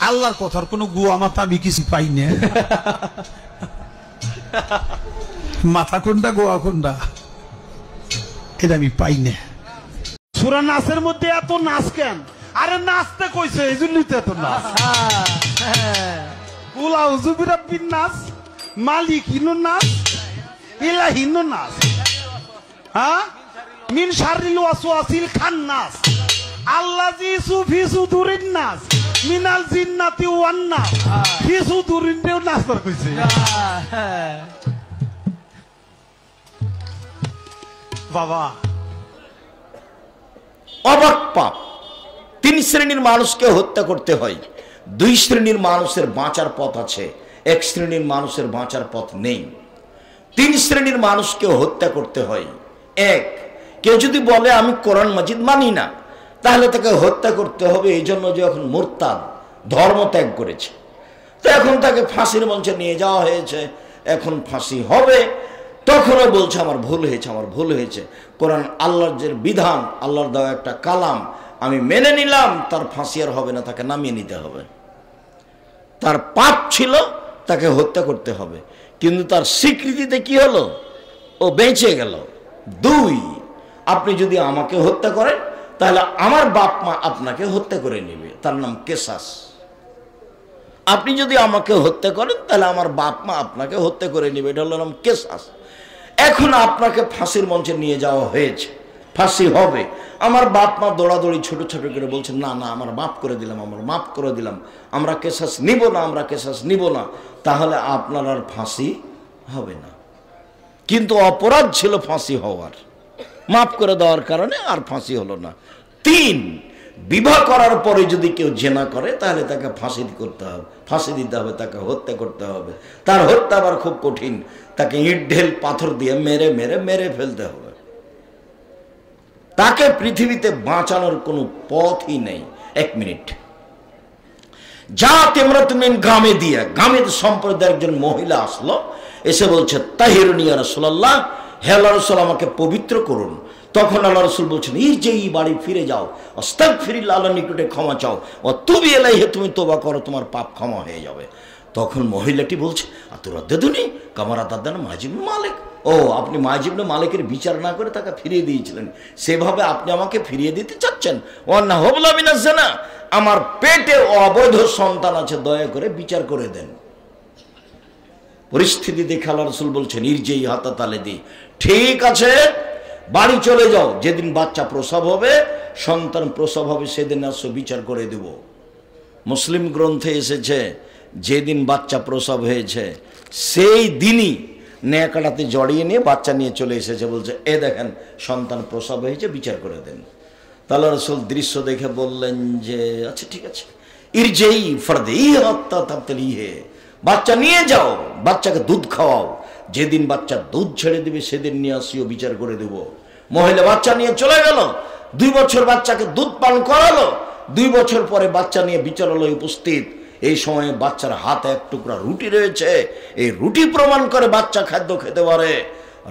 আল্লাহর কথার কোনো গুয়া মাথা আমি কিছু পাই না। মাথা কোনটা গোয়া কোনটা এটা আমি পাই না। সূরা নাসের মধ্যে এত নাচ কেন? আরে নাচতে কইছে এই জন্যই তো এত নাচ। কুল আউযু বিরাব্বিন নাস, মালিকিনুন নাস, ইলাহিনুন নাস, হ্যাঁ, মিন শাররিল ওয়াসওয়াসিল খান্নাস, আল্লাযী ফি সুদুরিন নাস, মিনাল জিন্নাতি ওয়ান নাস। ফি সুদুরিন দেও নাচতে কইছে। বাবা অবাক পাপ। 3 শ্রেণীর মানুষকে হত্যা করতে হয়। 2 শ্রেণীর মানুষের বাঁচার পথ আছে, 1 শ্রেণীর মানুষের বাঁচার পথ নেই। 3 শ্রেণীর মানুষকে হত্যা করতে হয়। 1, কেউ যদি বলে আমি কোরআন মাজিদ মানি না, তাহলে তাকে হত্যা করতে হবে এই জন্য যে এখন মুরতাদ, ধর্ম ত্যাগ করেছে। তো এখন তাকে ফাঁসির মঞ্চে নিয়ে যাওয়া হয়েছে, এখন ফাঁসি হবে। তখনও বলছে আমার ভুল হয়েছে, আমার ভুল হয়েছে। কোরআন আল্লাহর যে বিধান, আল্লাহর দেওয়া একটা কালাম আমি মেনে নিলাম, তার ফাঁসি আর হবে না, তাকে নামিয়ে নিতে হবে। তার পাপ ছিল, তাকে হত্যা করতে হবে। কিন্তু তার স্বীকৃতিতে কি হলো? ও বেঁচে গেল। 2, আপনি যদি আমাকে হত্যা করেন তাহলে আমার বাপ মা আপনাকে হত্যা করে নেবে, তার নাম কেসাস। আপনি যদি আমাকে হত্যা করেন তাহলে আমার বাপ মা আপনাকে হত্যা করে নেবে, এটা হলো নাম কেসাস। এখন আপনাকে ফাঁসির মঞ্চে নিয়ে যাওয়া হয়েছে, ফাঁসি হবে। আমার বাপ মা দৌড়াদৌড়ি ছোট ছোট করে বলছেন না না আমার মাফ করে দিলাম, আমার মাফ করে দিলাম, আমরা কেসাস নিব না, আমরা কেসাস নিব না। তাহলে আপনার আর ফাঁসি হবে না। কিন্তু অপরাধ ছিল ফাঁসি হওয়ার, মাফ করে দেওয়ার কারণে আর ফাঁসি হলো না। 3, বিবাহ করার পরে যদি কেউ জেনা করে তাহলে তাকে ফাঁসি করতে হবে, ফাঁসি দিতে হবে, তাকে হত্যা করতে হবে। তার হত্যা আবার খুব কঠিন, তাকে ইট ঢেল পাথর দিয়ে মেরে মেরে মেরে ফেলতে হবে। তাকে পৃথিবীতে বাঁচানোর কোনো পথই নেই। 1 মিনিট, যা তোমরা তুমি গ্রামে দিয়ে, গ্রামের সম্প্রদায়ের একজন মহিলা আসলো, এসে বলছে তাহিরুনি ইয়া রাসূলুল্লাহ, হে আল্লাহর রাসূল আমাকে পবিত্র করুন। তখন আল্লাহ রাসূল বলছেন ইরজিই, বাড়ি ফিরে যাও, আস্তাগফিরুল্লাহ, আল্লাহর নিকটে ক্ষমা চাও, ও তুবি ইলাইহি, তুমি তওবা করো, তোমার পাপ ক্ষমা হয়ে যাবে। তখন মহিলাটি বলছে আতুরাদ্দুনি কামারা দাদান মাজিবুল মালিক, ও আপনি মাজিবুল মালিকের বিচার না করে তাকে ফিরিয়ে দিয়েছিলেন, সেভাবে আপনি আমাকে ফিরিয়ে দিতে চাচ্ছেন। ও না হবলা মিনাজ জানা, আমার পেটে অবৈধ সন্তান আছে, দয়া করে বিচার করে দেন। পরিস্থিতি দেখে আল্লাহ রাসূল বলছেন ইরজিই হাত্তা তালিদি, ঠিক আছে বাড়ি চলে যাও, যেদিন বাচ্চা প্রসব হবে, সন্তান প্রসব হবে, সেদিন আসো, বিচার করে দেব। মুসলিম গ্রন্থে এসেছে যেদিন বাচ্চা প্রসব হয়েছে সেই দিনই নেকাটাতে জড়িয়ে নিয়ে বাচ্চা নিয়ে চলে এসেছে, বলছে এ দেখেন সন্তান প্রসব হয়েছে, বিচার করে দেন। তাহলে রাসূল দৃশ্য দেখে বললেন যে আচ্ছা ঠিক আছে, ইরজিই ফরদি হাত্তা তাবতালিহি, বাচ্চা নিয়ে যাও, বাচ্চাকে দুধ খাওয়াও, যেদিন বাচ্চা দুধ ছেড়ে দিবে সেদিন নিয়ে আসিও, বিচার করে দেব। মহিলা বাচ্চা নিয়ে চলে গেল, 2 বছর বাচ্চাকে দুধ পান করালো। 2 বছর পরে বাচ্চা নিয়ে বিচারালয়ে উপস্থিত। এই সময়ে বাচ্চার হাতে 1 টুকরা রুটি রয়েছে, এই রুটি প্রমাণ করে বাচ্চা খাদ্য খেতে পারে।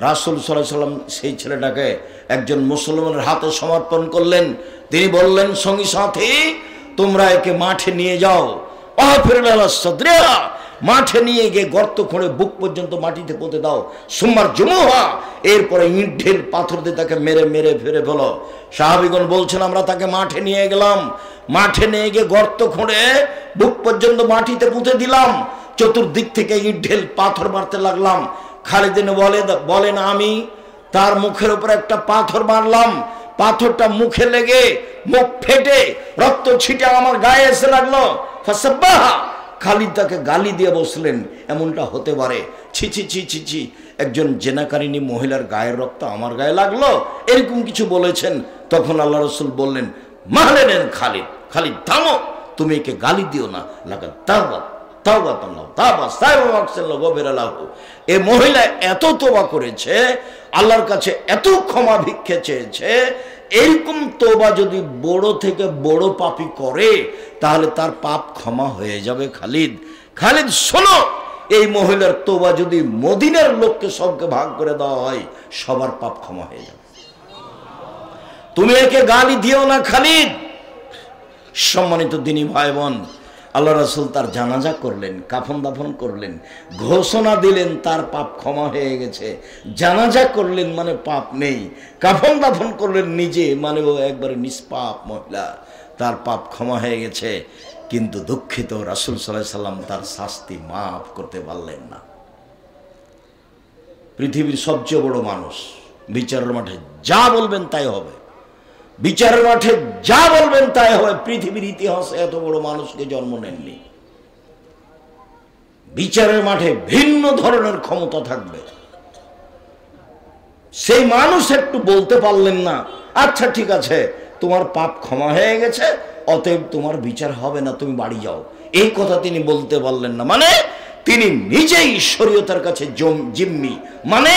রাসূল সাল্লাল্লাহু আলাইহি সাল্লাম সেই ছেলেটাকে একজন মুসলমানের হাতে সমর্পণ করলেন। তিনি বললেন সঙ্গী সাথী, তোমরা একে মাঠে নিয়ে যাও, মাঠে নিয়ে গিয়ে গর্ত খুঁড়ে বুক পর্যন্ত মাটিতে পুঁতে দাও, সুম্মার জুমুহা, এরপরে ইট ঢেল পাথর দিয়ে তাকে মেরে মেরে ফেরে ফেলো। সাহাবীগণ বলছেন আমরা তাকে মাঠে নিয়ে গেলাম, মাঠে নিয়ে গিয়ে গর্ত খুঁড়ে বুক পর্যন্ত মাটিতে পুঁতে দিলাম, চতুর্দিক থেকে ইট ঢেল পাথর মারতে লাগলাম। খালিদ বলেন আমি তার মুখের উপর একটা পাথর মারলাম, পাথরটা মুখে লেগে মুখ ফেটে রক্ত ছিটে আমার গায়ে এসে লাগলো। ফাসাব্বাহা, খালিদ তাকে গালি দিয়ে বসলেন এমনটা হতে পারে, ছি ছি ছি ছি ছি, একজন জেনাকারিনী মহিলার গায়ের রক্ত আমার গায়ে লাগলো, এরকম কিছু বলেছেন। তখন আল্লাহ রাসূল বললেন মাহলেন খালিদ, খালিদ থামো, তুমি একে গালি দিও না, লাগা তাওবা তাওবাতাল্লাহ তাওবা সাইয়্যিদুল গফিরালাহু। এই মহিলা এত তওবা করেছে, আল্লাহর কাছে এত ক্ষমা ভিক্ষে চেয়েছে, এরকম তওবা যদি বড় থেকে বড় পাপী করে তাহলে তার পাপ ক্ষমা হয়ে যাবে। খালিদ, খালিদ শোনো, এই মহিলার তওবা যদি মদিনার লোককে সবকে ভাগ করে দেওয়া হয় সবার পাপ ক্ষমা হয়ে যাবে। তুমি একে গালি দিও না খালিদ। সম্মানিত দিনী ভাই বোন, আল্লাহ রাসূল তার জানাজা করলেন, কাফন দাফন করলেন, ঘোষণা দিলেন তার পাপ ক্ষমা হয়ে গেছে। জানাজা করলেন মানে পাপ নেই, কাফন দাফন করলেন নিজে মানে ও একবারে নিষ্পাপ মহিলা, তার পাপ ক্ষমা হয়ে গেছে। কিন্তু দুঃখিত, রাসূল সাল্লাল্লাহু আলাইহি সাল্লাম তার শাস্তি মাফ করতে পারলেন না। পৃথিবীর সবচেয়ে বড় মানুষ, বিচারের মাঠে যা বলবেন তাই হবে, বিচারের মাঠে যা বলবেন তাই হবে। পৃথিবীর ইতিহাসে এত বড় মানুষকে জন্ম নেননি। বিচারের মাঠে ভিন্ন ধরনের ক্ষমতা থাকবে। সেই মানুষ একটু বলতে পারলেন না, আচ্ছা ঠিক আছে তোমার পাপ ক্ষমা হয়ে গেছে, অতএব তোমার বিচার হবে না, তুমি বাড়ি যাও, এই কথা তিনি বলতে পারলেন না। মানে তিনি নিজেই শরীয়তের কাছে জিম্মি। মানে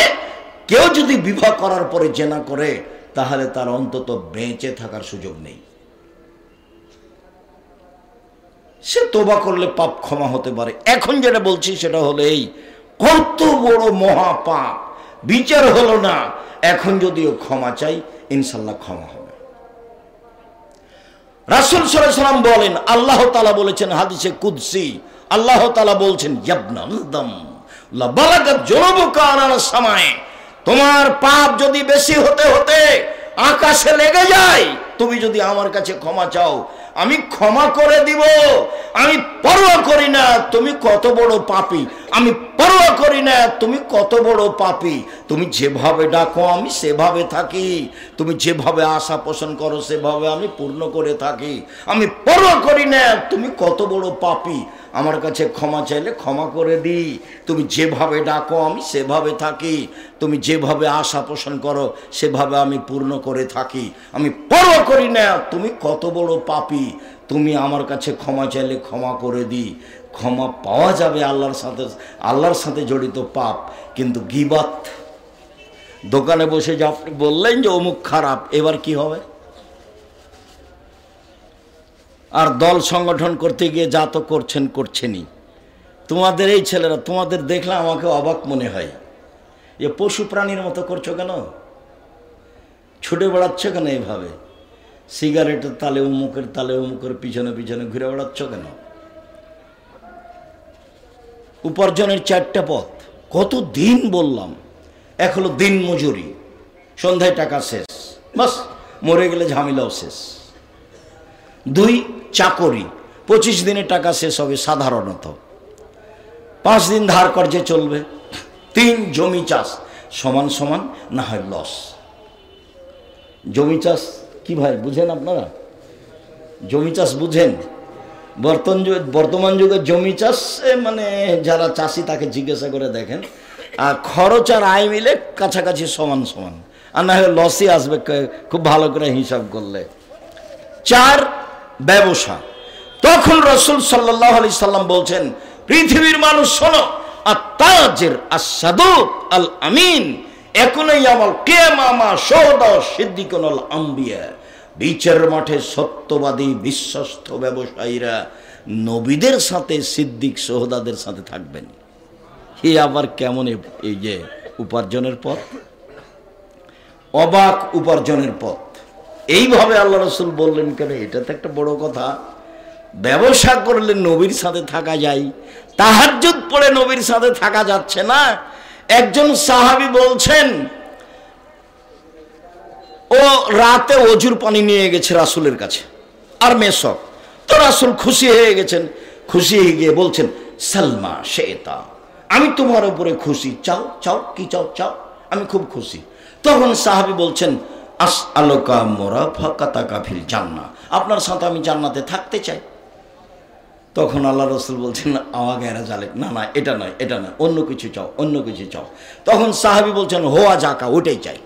কেউ যদি বিবাহ করার পরে জেনা করে তাহলে তার অন্তত বেঁচে থাকার সুযোগ নেই। সে তোবা করলে পাপ ক্ষমা হতে পারে। এখন যেটা বলছি সেটা হলো এই, কত বড় মহাপাপ, বিচার হলো না, এখন যদিও ক্ষমা চাই ইনশাল্লাহ ক্ষমা হবে। রাসূল সাল্লাল্লাহু আলাইহি ওয়াসাল্লাম বলেন, আল্লাহ তাআলা বলেছেন হাদিসে কুদসি, আল্লাহ তাআলা বলছেন ইয়াবনা আদম লা বালাগাত যুনুবুকা আলাস সামায়ে, তোমার পাপ যদি বেশি হতে হতে আকাশে লেগে যায়, তুমি যদি আমার কাছে ক্ষমা চাও আমি ক্ষমা করে দিব। আমি পরোয়া করি না তুমি কত বড় পাপী, আমি পরোয়া করি না তুমি কত বড় পাপী। তুমি যেভাবে ডাকো আমি সেভাবে থাকি, তুমি যেভাবে আশা পোষণ করো সেভাবে আমি পূর্ণ করে থাকি। আমি পরোয়া করি না তুমি কত বড় পাপী, আমার কাছে ক্ষমা চাইলে ক্ষমা করে দিই। তুমি যেভাবে ডাকো আমি সেভাবে থাকি, তুমি যেভাবে আশা পোষণ করো সেভাবে আমি পূর্ণ করে থাকি। আমি পরোয়া করি না তুমি কত বড় পাপী, তুমি আমার কাছে ক্ষমা চাইলে ক্ষমা করে দিই। ক্ষমা পাওয়া যাবে আল্লাহর সাথে জড়িত পাপ। কিন্তু গীবত, দোকানে বসে যে আপনি বললেন যে অমুক খারাপ, এবার কি হবে? আর দল সংগঠন করতে গিয়ে যা তো করছেনই। তোমাদের এই ছেলেরা, তোমাদের দেখলে আমাকে অবাক মনে হয়, এ পশু প্রাণীর মতো করছো কেন? ছুটে বেড়াচ্ছ কেন এইভাবে? সিগারেটের তালে অমুকের পিছনে পিছনে ঘুরে বেড়াচ্ছ কেন? উপার্জনের 4টা পথ, কত দিন বললাম। এক হলো দিন মজুরি, সন্ধ্যায় টাকা শেষ, বাস মরে গেলে ঝামেলাও শেষ। 2 চাকরি, 25 দিনে টাকা শেষ হবে সাধারণত, 5 দিন ধার কর্জে চলবে। 3 জমি চাষ, সমান সমান না হয় লস। জমি চাষ কি ভাই বুঝেন আপনারা? জমি চাষ বুঝেন? বর্তমান যুগে জমি চাষ মানে যারা চাষি তাকে জিজ্ঞাসা করে দেখেন, আর খরচ আর আয় মিলে কাছাকাছি সমান সমান, আর না হয় লসই আসবে খুব ভালো করে হিসাব করলে। 4 ব্যবসা। তখন রাসূল সাল্লাল্লাহু আলাইহি সাল্লাম বলছেন, পৃথিবীর মানুষ শোনো, আত-তাজির আস-সাদুক আল আমিন একুনাই ইয়াউমাল কিয়ামা শুহাদা সিদ্দিকুন আল আম্বিয়া। বিচারের মাঠে সত্যবাদী বিশ্বস্ত ব্যবসায়ীরা নবীদের সাথে সিদ্দিক শোহদাদের সাথে থাকবেন। এ আবার কেমন এই যে উপার্জনের পথ, অবাক উপার্জনের পথ। এইভাবে আল্লাহ রাসূল বললেন কেন? এটা তো একটা বড় কথা। ব্যবসা করলে নবীর সাথে থাকা যায়, তাহাজ্জুদ পড়ে নবীর সাথে থাকা যাচ্ছে না। একজন সাহাবী বলছেন, ও রাতে অজুর পানি নিয়ে গেছে রাসূলের কাছে, আর মেশক তো রাসূল খুশি হয়ে গেছেন। খুশি হয়ে গিয়ে বলছেন, সালমা শেতা, আমি তোমার উপরে খুশি, চাও চাও কি চাও চাও, আমি খুব খুশি। তখন সাহাবী বলছেন, আসআলুকা মুরাফাকাতাকা ফিল জান্নাহ, আপনার সাথে আমি জান্নাতে থাকতে চাই। তখন আল্লাহ রাসূল বলছেন, আমাকে এরা জালে না না, এটা নয় এটা নয়, অন্য কিছু চাও, অন্য কিছু চাও। তখন সাহাবী বলছেন, হোয়া জাকা, ওটাই চাই,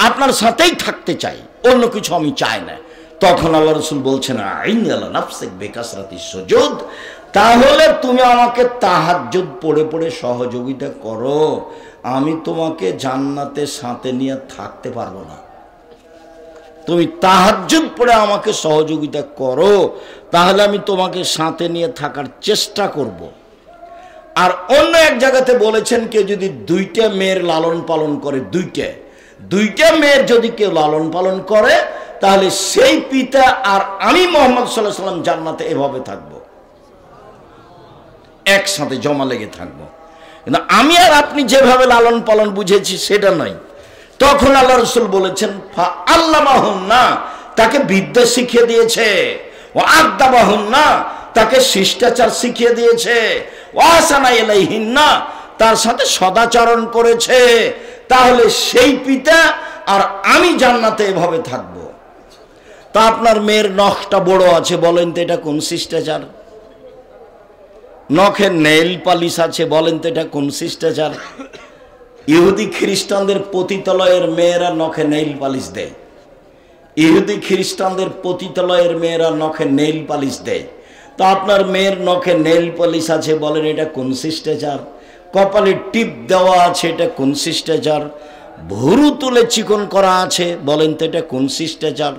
আপনার সাথেই থাকতে চাই, অন্য কিছু আমি চাই না। তখন আল্লাহ রাসূল বলছেন, আইনি আলা নাফসিক বিকাসরাতিস সুজুদ, তাহলে তুমি আমাকে তাহাজ্জুদ পড়ে পড়ে সহযোগিতা করো, আমি তোমাকে জান্নাতে সাথে নিয়ে থাকতে পারবো না। তুমি তাহাজ্জুদ পড়ে আমাকে সহযোগিতা করো, তাহলে আমি তোমাকে সাথে নিয়ে থাকার চেষ্টা করব। আর অন্য এক জায়গাতে বলেছেন, কেউ যদি 2টা মেয়ের লালন পালন করে, 2টা মেয়ের যদি কেউ লালন পালন করে, তাহলে সেই পিতা আর আমি মুহাম্মদ সাল্লাল্লাহু আলাইহি সাল্লাম জান্নাতে এভাবে থাকবো, একসাথে জমা লেগে থাকবো। কিন্তু আমি আর আপনি যেভাবে লালন পালন বুঝেছি সেটা নয়। তখন আল্লাহ রাসূল বলেছেন আল্লামাহুন্না, তাকে বিদ্যা শিখিয়ে দিয়েছে, ও আদাবাহুন্না, তাকে শিষ্টাচার শিখিয়ে দিয়েছে, ও আহসানা ইলাইহিন্না, তার সাথে সদাচরণ করেছে। তাহলে সেই পিতা আর আমি জান্নাতে এভাবে থাকবো। তা আপনার মেয়ের নখটা বড় আছে, বলেন তো এটা কোন শিষ্টাচার? নখের নেইল পালিশ আছে, বলেন তো এটা কোন শিষ্টাচার? ইহুদি খ্রিস্টানদের পতিতালয়ের মেয়েরা নখে নেইল পালিশ দেয়, ইহুদি খ্রিস্টানদের পতিতালয়ের মেয়েরা নখে নেইল পালিশ দেয়। তো আপনার মেয়ের নখে নেইল পালিশ আছে, বলেন এটা কোন শিষ্টাচার? কপালে টিপ দেওয়া আছে, এটা কোন শিষ্টাচার? ভুরু তুলে চিকন করা আছে, বলেন তো এটা কোন শিষ্টাচার?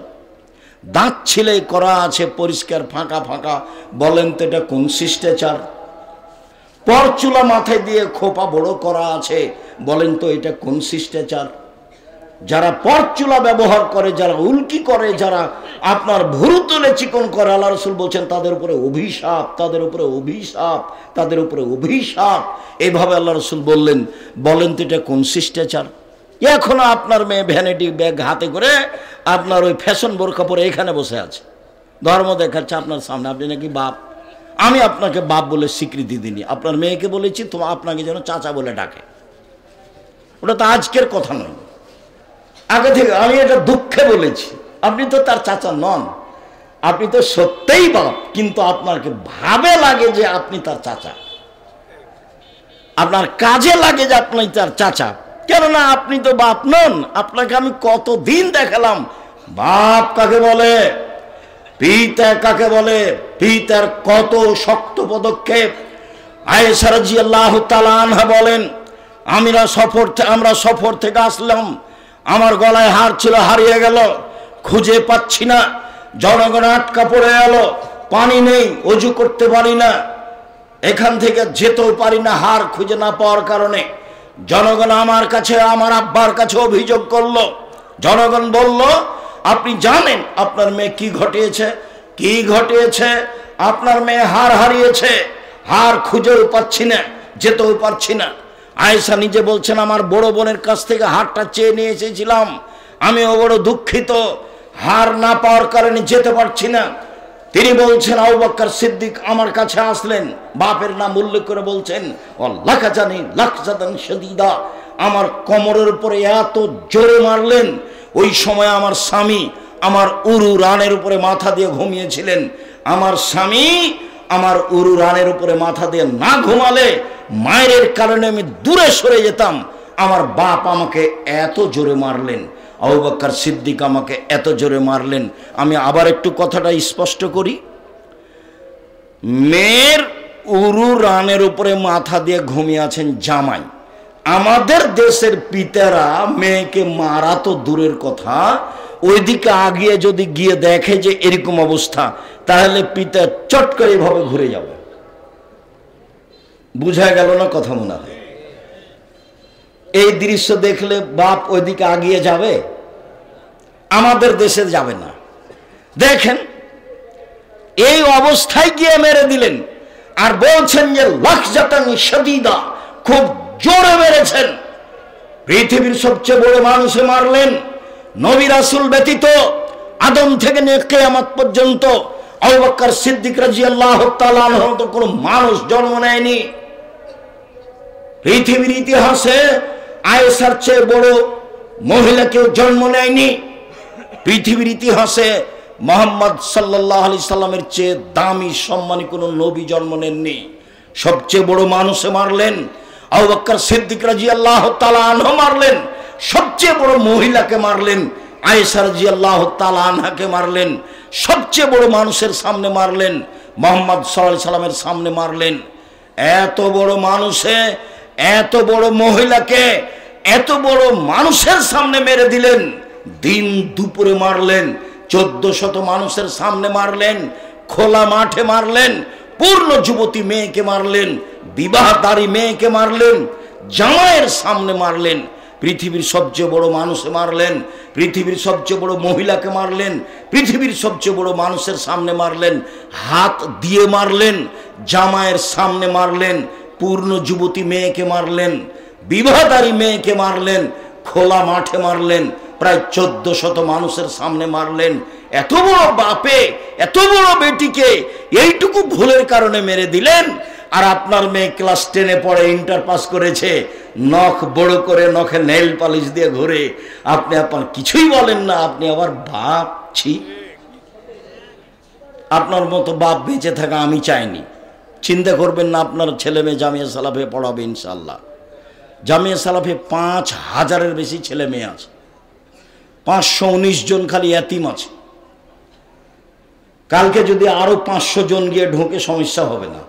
দাঁত ছিলে করা আছে পরিষ্কার ফাঁকা ফাঁকা, বলেন তো এটা কোন শিষ্টাচার? পরচুলা মাথায় দিয়ে খোপা বড় করা আছে, বলেন তো এটা কোন শিষ্টাচার? যারা পরচুলা ব্যবহার করে, যারা উল্কি করে, যারা আপনার ভুরু তুলে চিকন করে, আল্লাহ রাসূল বলছেন তাদের উপরে অভিশাপ, তাদের উপরে অভিশাপ, তাদের উপরে অভিশাপ। এইভাবে আল্লাহ রাসূল বললেন, বলেন তো এটা কোন শিষ্টাচার? এখনো আপনার মেয়ে ভ্যানিটি ব্যাগ হাতে করে আপনার ওই ফ্যাশন বোরকা পরে এখানে বসে আছে, ধর্ম দেখাচ্ছে আপনার সামনে, আপনি নাকি বাপ। আমি আপনাকে বাপ বলে স্বীকৃতি দিইনি, আপনার মেয়েকে বলেছি তো আপনাকে যেন চাচা বলে ডাকে। ওটা তো আজকের কথা নয়, আগে থেকে আমি এটা দুঃখে বলেছি। আপনি তো তার চাচা নন, আপনি তো সত্যিই বাপ, কিন্তু আপনাকে ভাবে লাগে যে আপনি তার চাচা, আপনার কাজে লাগে যে আপনি তার চাচা। কেননা আপনি তো বাপ নন। আপনাকে আমি কতদিন দেখালাম বাপ কাকে বলে, পিতা কাকে বলে, পিতার কত শক্ত পদক্ষেপ। আয়েশা রাদিয়াল্লাহু তাআলা আনহা বলেন, আমরা সফর থেকে আসলাম, আমার গলায় হার ছিল, হারিয়ে গেল, খুঁজে পাচ্ছি না, জনগণ আটকা পড়ে গেল, পানি নেই, অজু করতে পারি না, এখান থেকে যেতেও পারি না হার খুঁজে না পাওয়ার কারণে। জনগণ আমার কাছে, আমার আব্বার কাছে অভিযোগ করলো। জনগণ বলল, আপনি জানেন আপনার মেয়ে কি ঘটিয়েছে? কি ঘটিয়েছে? আপনার মেয়ে হার হারিয়েছে, হার খুঁজেও পাচ্ছি না, যেতেও পারছি না। আয়েশা নিজে বলছেন, আমার বড় বোনের কাছ থেকে হারটা চেয়ে নিয়ে এসেছিলাম, আমিও বড় দুঃখিত, হার না পাওয়ার কারণে যেতে পারছি না। তিনি বলছেন, আবু বকর সিদ্দিক আমার কাছে আসলেন, বাপের নাম উল্লেখ করে বলছেন, লাকাজানি লাকজাদান শাদীদা, আমার কোমরের উপরে এত জোরে মারলেন। ওই সময় আমার স্বামী আমার উরু রানের উপরে মাথা দিয়ে ঘুমিয়েছিলেন। আমার স্বামী আমার উরু রানের উপরে মাথা দিয়ে না ঘুমালে মায়ের কারণে আমি দূরে সরে যেতাম। আমার বাপ আমাকে এত জোরে মারলেন, আবু বকর সিদ্দিক আমাকে এত জোরে মারলেন। আমি আবার একটু কথাটা স্পষ্ট করি, মেয়ের উরু রানের উপরে মাথা দিয়ে ঘুমিয়ে আছেন জামাই। আমাদের দেশের পিতারা মেয়েকে মারা তো দূরের কথা, ওইদিকে আগিয়ে যদি গিয়ে দেখে যে এরকম অবস্থা, তাহলে পিতা চট করে এভাবে ঘুরে যাবে। বুঝা গেল না কথা? মনে হয় এই দৃশ্য দেখলে বাপ ওইদিকে আগিয়ে যাবে? আমাদের দেশে যাবে না। দেখেন এই অবস্থায় গিয়ে মেরে দিলেন, আর বলছেন যে লাকজাতান শাদীদা, খুব জোরে মেরেছেন। পৃথিবীর সবচেয়ে বড় মানুষে মারলেন, নবী রাসূল ব্যতীত আদম থেকে নিয়ে কিয়ামত পর্যন্ত আবু বকর সিদ্দিক রাদিয়াল্লাহু তাআলা আনহু তো কোনো মানুষ জন্ম নেয়নি। পৃথিবীর ইতিহাসে আয়েশার চেয়ে বড় মহিলা কেউ জন্ম নেয়নি। পৃথিবীর ইতিহাসে মুহাম্মদ সাল্লাল্লাহু আলাইহি সাল্লামের চেয়ে দামি সম্মানী কোনো নবী জন্ম নেননি। সবচেয়ে বড় মানুষে মারলেন, আবু বকর সিদ্দিক রাদিয়াল্লাহু তাআলা আনহু মারলেন। সবচেয়ে বড় মহিলাকে মারলেন, আয়েশা রাদিয়াল্লাহু তাআলা আনহাকে মারলেন। সবচেয়ে বড় মানুষের সামনে মারলেন, মুহাম্মদ সাল্লাল্লাহু আলাইহি সাল্লামের সামনে মারলেন। এত বড় মানুষে, এত বড় মহিলাকে এত বড় মানুষের সামনে মেরে দিলেন। দিন দুপুরে মারলেন, 1400 মানুষের সামনে মারলেন, খোলা মাঠে মারলেন, পূর্ণ যুবতী মেয়েকে মারলেন, বিবাহদারী মেয়েকে মারলেন, জামাইয়ের সামনে মারলেন। পৃথিবীর সবচেয়ে বড় মানুষে মারলেন, পৃথিবীর সবচেয়ে বড় মহিলাকে মারলেন, পৃথিবীর সবচেয়ে বড় মানুষের সামনে মারলেন, হাত দিয়ে মারলেন, জামাইয়ের সামনে মারলেন, পূর্ণ যুবতী মেয়েকে মারলেন, বিবাহদারী মেয়েকে মারলেন, খোলা মাঠে মারলেন, প্রায় 1400 মানুষের সামনে মারলেন। এত বড় বাপে এত বড় বেটিকে এইটুকু ভুলের কারণে মেরে দিলেন। আর আপনার মেয়ে ক্লাস 10-এ পড়ে, ইন্টার পাস করেছে, নখ বড় করে নখে নেল পালিশ দিয়ে ঘুরে, আপনি আপনার কিছুই বলেন না, আপনি আবার বাপ। ছি, আপনার মতো বাপ বেঁচে থাকা আমি চাইনি। চিন্তা করবেন না, আপনার ছেলে মেয়ে জামিয়া সালাফে পড়াবে ইনশাল্লাহ। জামিয়া সালাফে 5000-এর বেশি ছেলে মেয়ে আছে, 519 জন খালি এতিম আছে। কালকে যদি আরো 500 জন গিয়ে ঢোকে সমস্যা হবে না।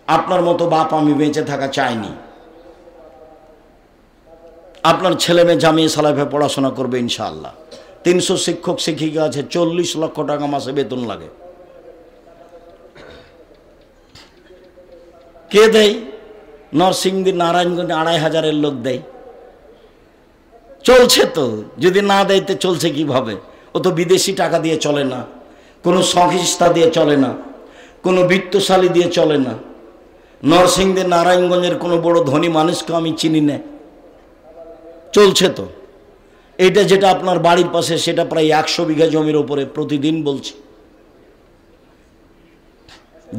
আপনার মতো বাপ আমি বেঁচে থাকা চাইনি। আপনার ছেলে মেয়ে জামিয়া সালাফে পড়াশোনা করবে ইনশাআল্লাহ। 300 শিক্ষক শিক্ষিকা আছে, 40 লক্ষ টাকা মাসে বেতন লাগে। কে দেয়? নরসিংদী নারায়ণগঞ্জ 2500-এর লোক দেয়। চলছে তো, যদি না দেয় তো চলছে কিভাবে? ও তো বিদেশি টাকা দিয়ে চলে না, কোনো সংস্থা দিয়ে চলে না, কোনো বিত্তশালী দিয়ে চলে না। নরসিংদী নারায়ণগঞ্জের কোনো বড় ধনী মানুষকে আমি চিনি না। চলছে তো। এটা যেটা আপনার বাড়ির পাশে, সেটা প্রায় 100 বিঘা জমির উপরে, প্রতিদিন বলছি।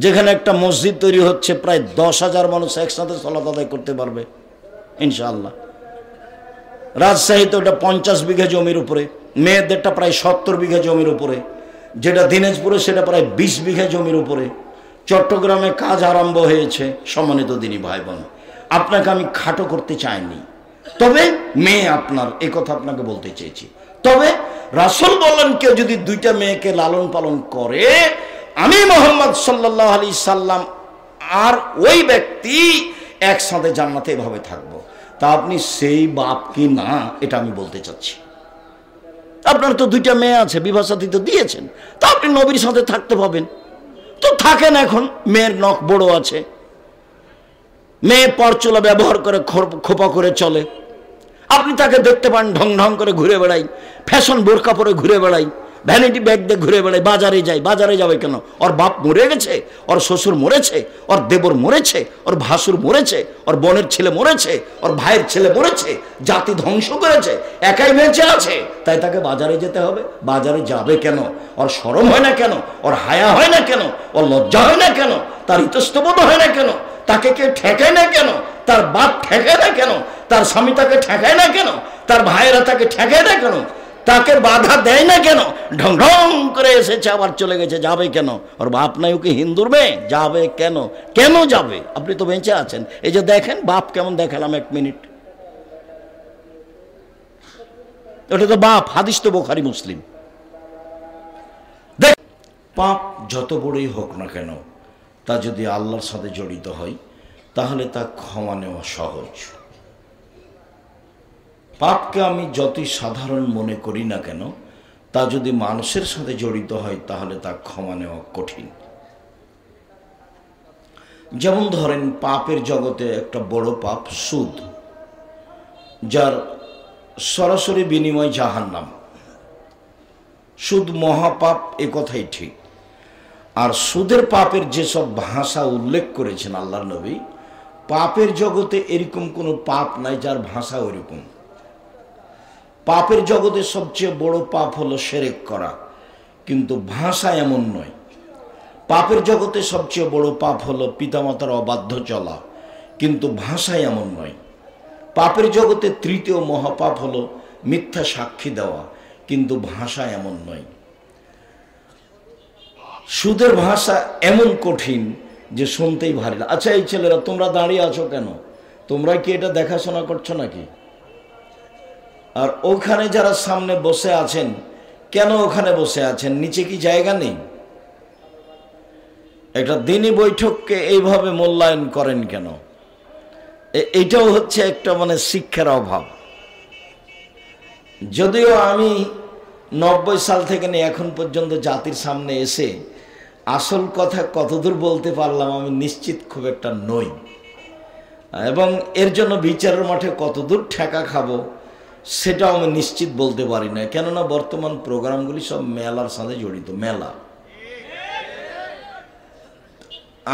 যেখানে একটা মসজিদ তৈরি হচ্ছে, প্রায় 10,000 মানুষ একসাথে সালাত আদায় করতে পারবে ইনশাআল্লাহ। রাজশাহীতে ওটা 50 বিঘা জমির উপরে, মেয়েদেরটা প্রায় 70 বিঘা জমির উপরে, যেটা দিনাজপুরে সেটা প্রায় 20 বিঘা জমির উপরে। চট্টগ্রামে কাজ আরম্ভ হয়েছে। সম্মানিত দিনী ভাই বোন, আপনাকে আমি খাটো করতে চাইনি, তবে মেয়ে আপনার, এই কথা আপনাকে বলতে চেয়েছি। তবে রাসূল বললেন, কেউ যদি 2টা মেয়েকে লালন পালন করে, আমি মুহাম্মদ সাল্লাল্লাহু আলাইহি সাল্লাম আর ওই ব্যক্তি একসাথে জান্নাতে এভাবে থাকবো। তা আপনি সেই বাপ কি না, এটা আমি বলতে চাচ্ছি। আপনার তো 2টা মেয়ে আছে, বিবাহ সাথী তো দিয়েছেন, তা আপনি নবীর সাথে থাকতে পাবেন তো থাকেন। এখন মেয়ের নখ বড় আছে, মেয়ে পরচুলা ব্যবহার করে, খোপা করে চলে, আপনি তাকে দেখতে পান ঢং ঢং করে ঘুরে বেড়াই, ফ্যাশন বোরকা পরে ঘুরে বেড়াই, ভ্যানিটি ব্যাগ দিয়ে ঘুরে বেড়াই, বাজারে যাই। বাজারে যাবে কেন? ওর বাপ মরে গেছে, ওর শ্বশুর মরেছে, ওর দেবর মরেছে, ওর ভাসুর মরেছে, ওর বোনের ছেলে মরেছে, ওর ভাইয়ের ছেলে মরেছে, জাতি ধ্বংস করেছে, একাই বেঁচে আছে, তাই তাকে বাজারে যেতে হবে। বাজারে যাবে কেন? ওর শরম হয় না কেন? ওর হায়া হয় না কেন? ওর লজ্জা হয় না কেন? তার ইতস্তবোধ হয় না কেন? তাকে কে ঠেকায় না কেন? তার বাপ ঠেকায় না কেন? তার স্বামী তাকে ঠেকায় না কেন? তার ভাইয়েরা তাকে ঠেকায় না কেন? তাকে বাধা দেয় না কেন? ঢং ঢং করে এসেছে, আবার চলে গেছে, যাবে কেন? ওর বাপ নাই ওকে হিন্দুর মেয়ে, যাবে কেন? কেন যাবে? আপনি তো বেঁচে আছেন। এই যে দেখেন বাপ কেমন দেখালাম, 1 মিনিট, ওটা তো বাপ। হাদিস তো বুখারী মুসলিম। দেখ, পাপ যত বড়ই হোক না কেন, তা যদি আল্লাহর সাথে জড়িত হয়, তাহলে তা ক্ষমা নেওয়া সহজ। পাপকে আমি যতই সাধারণ মনে করি না কেন, তা যদি মানুষের সাথে জড়িত হয়, তাহলে তা ক্ষমা নেওয়া কঠিন। যেমন ধরেন, পাপের জগতে একটা বড় পাপ সুদ, যার সরাসরি বিনিময় জাহান্নাম। সুদ মহাপাপ, এ কথাই ঠিক। আর সুদের পাপের যেসব ভাষা উল্লেখ করেছেন আল্লাহর নবী, পাপের জগতে এরকম কোনো পাপ নাই যার ভাষা ওইরকম। পাপের জগতে সবচেয়ে বড় পাপ হলো শিরক করা, কিন্তু ভাষা এমন নয়। পাপের জগতে সবচেয়ে বড় পাপ হলো পিতামাতার অবাধ্য চলা, কিন্তু ভাষা এমন নয়। পাপের জগতে 3য় মহাপাপ হলো মিথ্যা সাক্ষী দেওয়া, কিন্তু ভাষা এমন নয়। সুদের ভাষা এমন কঠিন যে শুনতেই ভারী। আচ্ছা, এই ছেলেরা তোমরা দাঁড়িয়ে আছো কেন? তোমরা কি এটা দেখাশোনা করছো নাকি? আর ওখানে যারা সামনে বসে আছেন, কেন ওখানে বসে আছেন? নিচে কি জায়গা নেই? একটা দিনী বৈঠককে এইভাবে মূল্যায়ন করেন কেন? এটাও হচ্ছে একটা শিক্ষার অভাব। যদিও আমি 90 সাল থেকে নিয়ে এখন পর্যন্ত জাতির সামনে এসে আসল কথা কতদূর বলতে পারলাম আমি নিশ্চিত খুব একটা নই। এবং এর জন্য বিচারের মাঠে কতদূর ঠেকা খাবো সেটাও আমি নিশ্চিত বলতে পারি না, কেননা বর্তমান প্রোগ্রামগুলি সব মেলার সাথে জড়িত। মেলা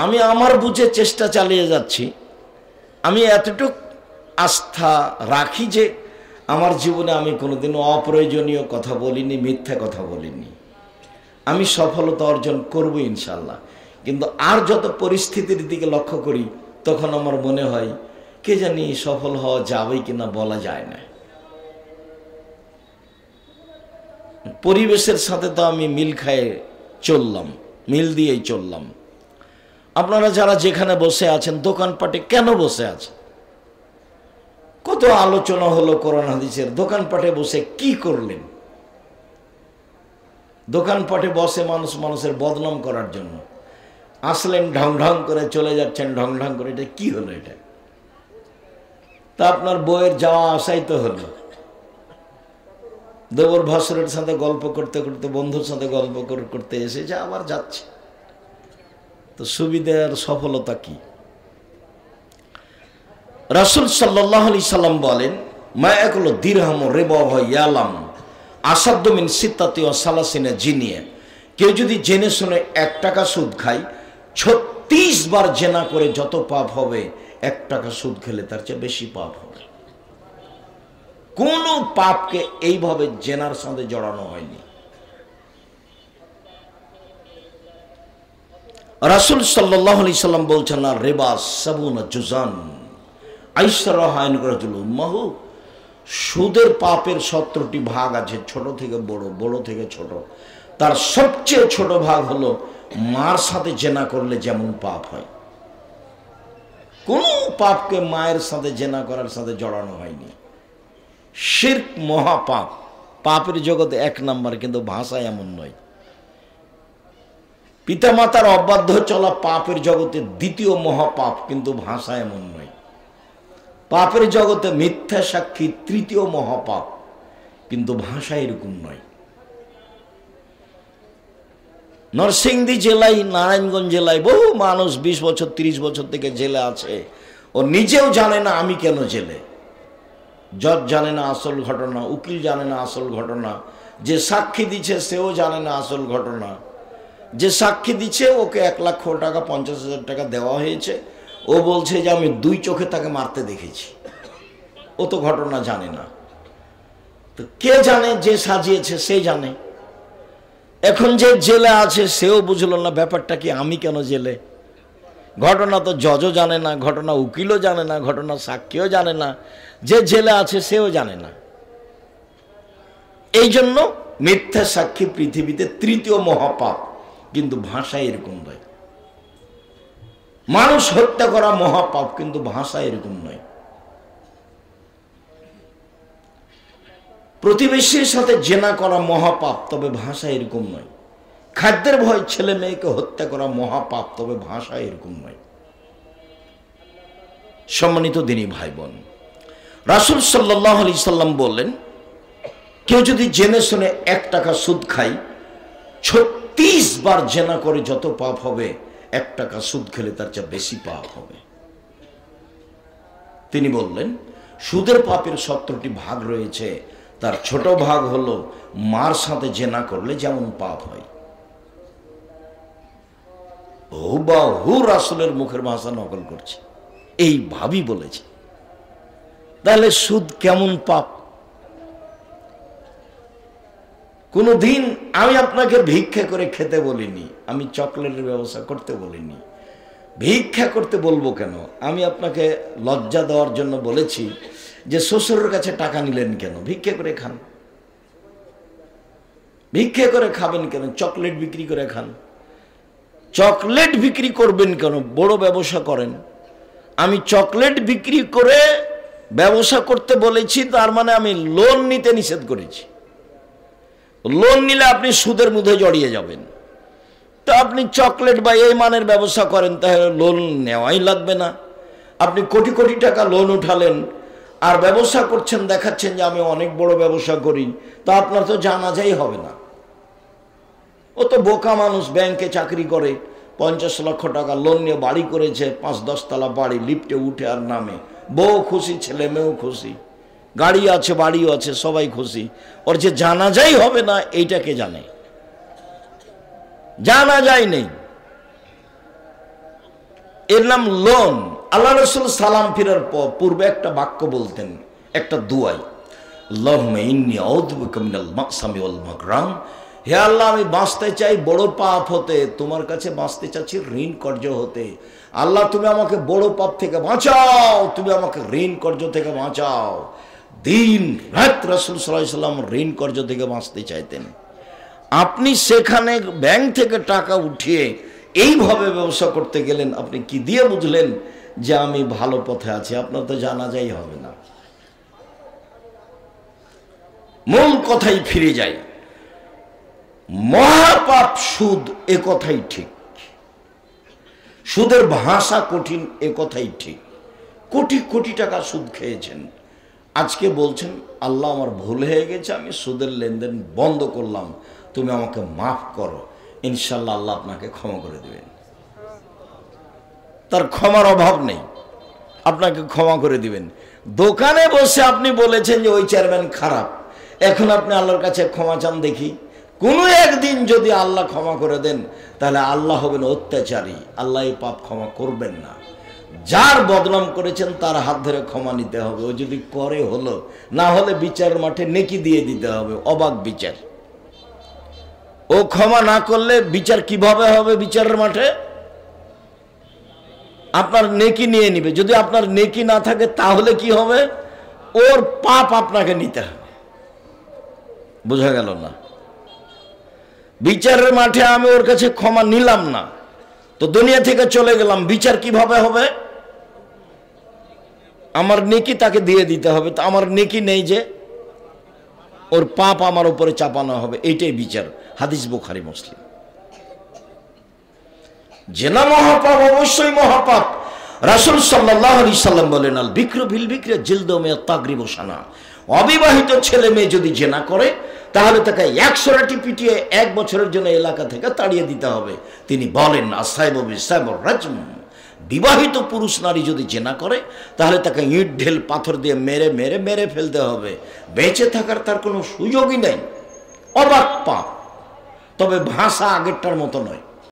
আমি আমার বুঝে চেষ্টা চালিয়ে যাচ্ছি। আমি এতটুক আস্থা রাখি যে আমার জীবনে আমি কোনোদিনও অপ্রয়োজনীয় কথা বলিনি, মিথ্যা কথা বলিনি। আমি সফলতা অর্জন করব ইনশাল্লাহ। কিন্তু আর যত পরিস্থিতির দিকে লক্ষ্য করি তখন আমার মনে হয় কে জানি সফল হওয়া যাবে কিনা বলা যায় না। পরিবেশের সাথে তো আমি মিল খায়ে চললাম, মিল দিয়েই চললাম। আপনারা যারা যেখানে বসে আছেন, দোকানপাটে কেন বসে আছেন? কত আলোচনা হলো কোরআন হাদিসের। দোকানপাটে বসে কি করলেন? দোকানপাটে বসে মানুষের বদনাম করার জন্য আসলেন, ঢং ঢং করে চলে যাচ্ছেন, ঢং ঢং করে। এটা কি হলো? এটা তা আপনার বইয়ের যাওয়া আসাই তো হলো। দেবর ভাসুরের সাথে গল্প করতে করতে, বন্ধুর সাথে গল্প করতে এসে যে আবার যাচ্ছে, তো সুবিধা আর সফলতা কি? রাসূল সাল্লাল্লাহু আলাইহি সাল্লাম বলেন, মা ইয়াকুলু দিরহাম রিবা ওয়া ইয়ালাম আসাদ্দু মিন সিত্তাতি ওয়া সালাসিনা জিনিয়া। কেউ যদি জেনে শুনে 1 টাকা সুদ খায়, 36 বার জেনা করে যত পাপ হবে, 1 টাকা সুদ খেলে তার চেয়ে বেশি পাপ হবে। কোন পাপকে এইভাবে জেনার সাথে জড়ানো হয়নি। রাসূল সাল্লাল্লাহু আলাইহি সাল্লাম বলছেন, না রিবা সাবুনা জুজান আইসারাহা ইন রাজুল উম্মাহু। সুদের পাপের 17টি ভাগ আছে, ছোট থেকে বড়, বড় থেকে ছোট। তার সবচেয়ে ছোট ভাগ হলো মার সাথে জেনা করলে যেমন পাপ হয়। কোন পাপকে মায়ের সাথে জেনা করার সাথে জড়ানো হয়নি। শিরক মহাপাপ, পাপের জগতে 1 নাম্বার, কিন্তু ভাষায় এমন নয়। পিতামাতার অবাধ্য চলা পাপের জগতে 2য় মহাপাপ, কিন্তু ভাষা এমন নয়। পাপের জগতে মিথ্যা সাক্ষী 3য় মহাপাপ, কিন্তু ভাষা এরকম নয়। নরসিংদী জেলায়, নারায়ণগঞ্জ জেলায় বহু মানুষ 20 বছর 30 বছর থেকে জেলে আছে। ও নিজেও জানে না আমি কেন জেলে। জজ জানে না আসল ঘটনা, উকিল জানে না আসল ঘটনা, যে সাক্ষী দিচ্ছে সেও জানে না আসল ঘটনা। যে সাক্ষী দিচ্ছে ওকে 1 লক্ষ টাকা 50,000 টাকা দেওয়া হয়েছে, ও বলছে যে আমি 2 চোখে তাকে মারতে দেখেছি। ও তো ঘটনা জানে না। তো কে জানে? যে সাজিয়েছে সে জানে। এখন যে জেলে আছে সেও বুঝলো না ব্যাপারটা কি, আমি কেন জেলে। ঘটনা তো জজও জানে না, ঘটনা উকিলও জানে না, ঘটনা সাক্ষীও জানে না, যে জেলে আছে সেও জানে না। এই জন্য মিথ্যা সাক্ষী পৃথিবীতে 3য় মহাপাপ, কিন্তু ভাষায় এরকম নয়। মানুষ হত্যা করা মহাপাপ, কিন্তু ভাষা এরকম নয়। প্রতিবেশীর সাথে জেনা করা মহাপাপ, তবে ভাষা এরকম নয়। খাদ্যের ভয় ছেলে মেয়েকে হত্যা করা মহাপাপ, তবে ভাষা এরকম নয়। সম্মানিত দিনী ভাই বোন, রাসূল সাল্লাল্লাহু আলাইহি সাল্লাম বললেন, কেউ যদি জেনে শুনে 1 টাকা সুদ খায়, 36 বার জেনা করে যত পাপ হবে, 1 টাকা সুদ খেলে তার চেয়ে বেশি পাপ হবে। তিনি বললেন, সুদের পাপের 17টি ভাগ রয়েছে, তার ছোট ভাগ হলো মার সাথে জেনা করলে যেমন পাপ হয়। হুবাহু রাসূলের মুখের ভাষা নকল করছে, এইভাবেই বলেছে। তাহলে সুদ কেমন পাপ? কোনদিন আমি আপনাকে ভিক্ষা করে খেতে বলিনি, আমি চকলেটের ব্যবস্থা করতে বলিনি। ভিক্ষা করতে বলবো কেন? আমি আপনাকে লজ্জা দেওয়ার জন্য বলেছি যে শ্বশুরের কাছে টাকা নিলেন কেন? ভিক্ষা করে খান। ভিক্ষা করে খাবেন কেন? চকলেট বিক্রি করে খান। চকলেট বিক্রি করবেন কেন? বড় ব্যবসা করেন। আমি চকলেট বিক্রি করে ব্যবসা করতে বলেছি, তার মানে আমি লোন নিতে নিষেধ করেছি। লোন নিলে আপনি সুদের মধ্যে জড়িয়ে যাবেন। তো আপনি চকলেট বা এই মানের ব্যবসা করেন, তাহলে লোন নেওয়াই লাগবে না। আপনি কোটি কোটি টাকা লোন উঠালেন আর ব্যবসা করছেন, দেখাচ্ছেন যে আমি অনেক বড় ব্যবসা করি, তা আপনার তো জানাজাই হবে না। ও তো বোকা মানুষ, ব্যাংকে চাকরি করে, 50 লক্ষ টাকা লোন নিয়ে বাড়ি করেছে, 5-10 তলা বাড়ি, লিফটে উঠে আর নামে, বউ খুশি, ছেলে মেয়েও খুশি, গাড়ি আছে, বাড়িও আছে, সবাই খুশি। ওর যে জানাজাই হবে না এইটাকে জানে, জানাজাই নেই, এর নাম লোন। আল্লাহ রাসূল সালাম ফিরার পূর্বে একটা বাক্য বলতেন, একটা দুআই, আল্লাহুম্মা ইন্নী আউযু বিকা মিনাল মাকসামি ওয়াল মাগরাম, হে আল্লাহ আমি বাঁচতে চাই বড় পাপ হতে, তোমার কাছে বাঁচতে চাচ্ছি ঋণ কর্য হতে। আল্লাহ তুমি আমাকে বড় পাপ থেকে বাঁচাও, তুমি আমাকে ঋণ কর্য থেকে বাঁচাও। দিন রাত রাসূল সাল্লাল্লাহু আলাইহি সাল্লাম ঋণ কর্য থেকে বাঁচতে চাইতেন। আপনি সেখানে ব্যাংক থেকে টাকা উঠিয়ে এইভাবে ব্যবসা করতে গেলেন, আপনি কি দিয়ে বুঝলেন যে আমি ভালো পথে আছি? আপনার তো জানাজাই হবে না। মূল কথাই ফিরে যায়, মহাপাপ সুদ, এ কথাই ঠিক। সুদের ভাষা কঠিন, এ কথাই ঠিক। কোটি কোটি টাকা সুদ খেয়েছেন, আজকে বলছেন আল্লাহ আমার ভুল হয়ে গেছে, আমি সুদের লেনদেন বন্ধ করলাম, তুমি আমাকে মাফ করো, ইনশাল্লাহ আল্লাহ আপনাকে ক্ষমা করে দেবেন। তার ক্ষমার অভাব নেই, আপনাকে ক্ষমা করে দিবেন। দোকানে বসে আপনি বলেছেন যে ওই চেয়ারম্যান খারাপ, এখন আপনি আল্লাহর কাছে ক্ষমা চান দেখি। কোনো একদিন যদি আল্লাহ ক্ষমা করে দেন তাহলে আল্লাহ হবেন অত্যাচারী, আল্লাহ এই পাপ ক্ষমা করবেন না। যার বদনাম করেছেন তার হাত ধরে ক্ষমা নিতে হবে, ও যদি করে হলো, না হলে বিচারের মাঠে নেকি দিয়ে দিতে হবে, অবাক বিচার। ও ক্ষমা না করলে বিচার কিভাবে হবে? বিচারের মাঠে আপনার নেকি নিয়ে নিবে, যদি আপনার নেকি না থাকে তাহলে কি হবে? ওর পাপ আপনাকে নিতে হবে। বোঝা গেল না? বিচারের মাঠে আমি ওর কাছে ক্ষমা নিলাম না, তো দুনিয়া থেকে চলে গেলাম, বিচার কিভাবে হবে? আমার নেকি তাকে দিয়ে দিতে হবে, তো আমার নেকি নেই যে, ওর পাপ আমার উপরে চাপানো হবে, এইটাই বিচার। হাদিস বুখারী মুসলিম। জেনা মহাপাপ, অবশ্যই মহাপাপ। রাসূল সাল্লাল্লাহু আলাইহি সাল্লাম বলেন, আল বিকরু বিল বিকরি জিলদু মিয়া তাগরিবু সানা। অবিবাহিত ছেলে মেয়ে যদি জেনা করে তাহলে তাকে 100 লাঠি পিটিয়ে 1 বছরের জন্য এলাকা থেকে তাড়িয়ে দিতে হবে। তিনি বলেন, আসাইবু বিসাইবুর রাজম। বিবাহিত পুরুষ নারী যদি জেনা করে তাহলে তাকে ইট ঢেল পাথর দিয়ে মেরে মেরে মেরে ফেলতে হবে, বেঁচে থাকার তার কোনো সুযোগই নেই। অবাক পাপ, তবে ভাষা আগেরটার মতো নয়।